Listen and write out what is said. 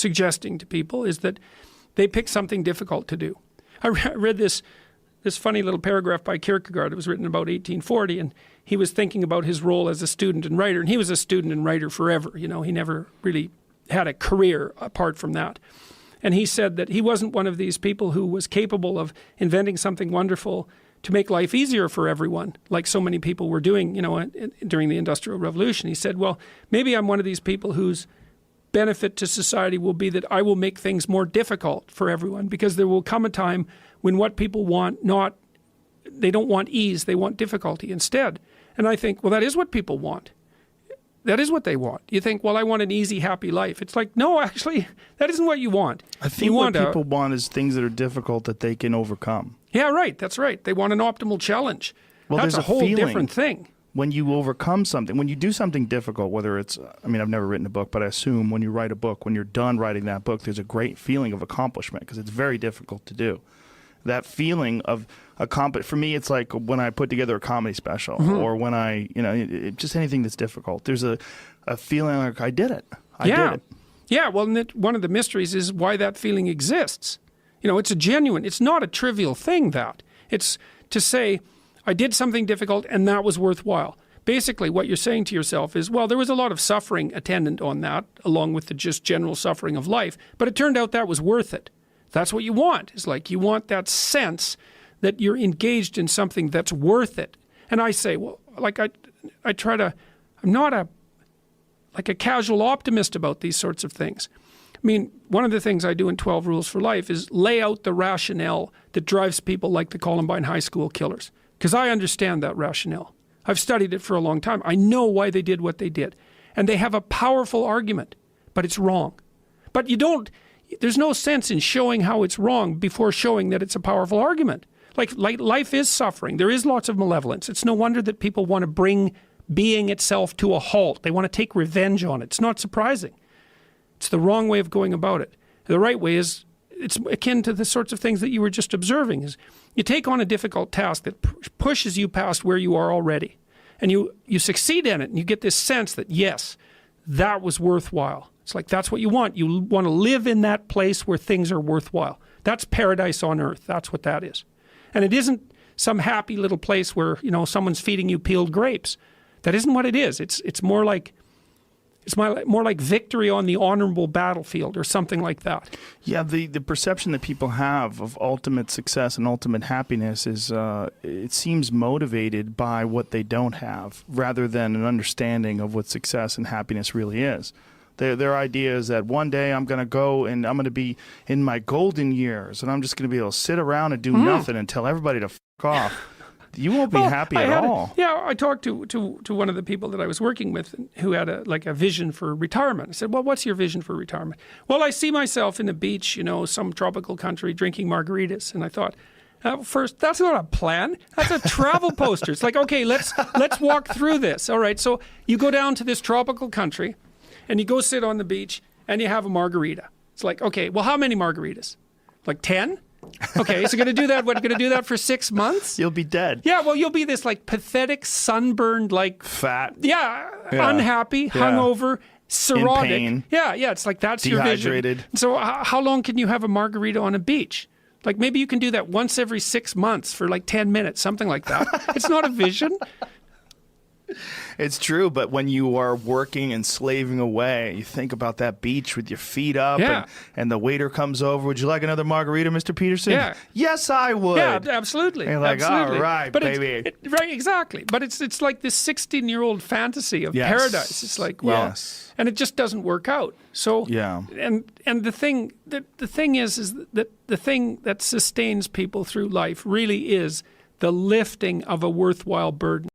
suggesting to people is that they pick something difficult to do. I read this funny little paragraph by Kierkegaard. It was written about 1840, and he was thinking about his role as a student and writer. And he was a student and writer forever. You know, he never really had a career apart from that. And he said that he wasn't one of these people who was capable of inventing something wonderful to make life easier for everyone, like so many people were doing, you know, during the Industrial Revolution. He said, well, maybe I'm one of these people whose benefit to society will be that I will make things more difficult for everyone, because there will come a time when what people want, they don't want ease, they want difficulty instead. And I think, well, that is what people want. That is what they want. You think, well, I want an easy, happy life. It's like, no, actually, that isn't what you want. I think what people want is things that are difficult that they can overcome. Yeah, right. That's right. They want an optimal challenge. Well, that's there's a whole different thing. When you overcome something, when you do something difficult, whether it's, I mean, I've never written a book, but I assume when you write a book, when you're done writing that book, there's a great feeling of accomplishment, because it's very difficult to do. That feeling of for me, it's like when I put together a comedy special, or when I, you know, just anything that's difficult. There's a feeling like I did it. I did it. Yeah, well, one of the mysteries is why that feeling exists. You know, it's not a trivial thing, that. It's to say, I did something difficult and that was worthwhile. Basically, what you're saying to yourself is, well, there was a lot of suffering attendant on that, along with the just general suffering of life, but it turned out that was worth it. That's what you want. It's like you want that sense that you're engaged in something that's worth it. And I say, well, like I'm not a casual optimist about these sorts of things. I mean, one of the things I do in 12 Rules for Life is lay out the rationale that drives people like the Columbine High School killers, because I understand that rationale. I've studied it for a long time. I know why they did what they did. And they have a powerful argument, but it's wrong. But there's no sense in showing how it's wrong before showing that it's a powerful argument. Like life is suffering. There is lots of malevolence. It's no wonder that people want to bring being itself to a halt. They want to take revenge on it. It's not surprising. It's the wrong way of going about it. The right way is, it's akin to the sorts of things that you were just observing, is you take on a difficult task that pushes you past where you are already. And you succeed in it, and you get this sense that, yes, that was worthwhile. It's like, that's what you want. You want to live in that place where things are worthwhile. That's paradise on earth. That's what that is. And it isn't some happy little place where, you know, someone's feeding you peeled grapes. That isn't what it is. It's more like victory on the honorable battlefield or something like that. Yeah, the perception that people have of ultimate success and ultimate happiness is, it seems motivated by what they don't have, rather than an understanding of what success and happiness really is. Their idea is that one day I'm going to go and I'm going to be in my golden years, and I'm just going to be able to sit around and do nothing and tell everybody to f*** off. You won't be happy at all. I talked to one of the people that I was working with who had a vision for retirement. I said, well, what's your vision for retirement? Well, I see myself in the beach, you know, some tropical country drinking margaritas. And I thought, first, that's not a plan. That's a travel poster. It's like, okay, let's walk through this. All right, so you go down to this tropical country and you go sit on the beach and you have a margarita. It's like, okay, well, how many margaritas? Like 10? Okay, so you're going to do that, what, you're going to do that for 6 months? You'll be dead. Yeah, well, you'll be this like pathetic, sunburned, like... Fat. Yeah, unhappy, hungover, cirrhotic. In pain. Yeah, it's like that's your vision. Dehydrated. So how long can you have a margarita on a beach? Like maybe you can do that once every 6 months for like 10 minutes, something like that. It's not a vision. It's true, but when you are working and slaving away, you think about that beach with your feet up, and the waiter comes over. Would you like another margarita, Mr. Peterson? Yeah. Yes, I would. Yeah, absolutely. And you're like, absolutely. all right, but baby. Right, exactly. But it's like this 16-year-old fantasy of paradise. It's like, well, and it just doesn't work out. So, and the thing is that the thing that sustains people through life really is the lifting of a worthwhile burden.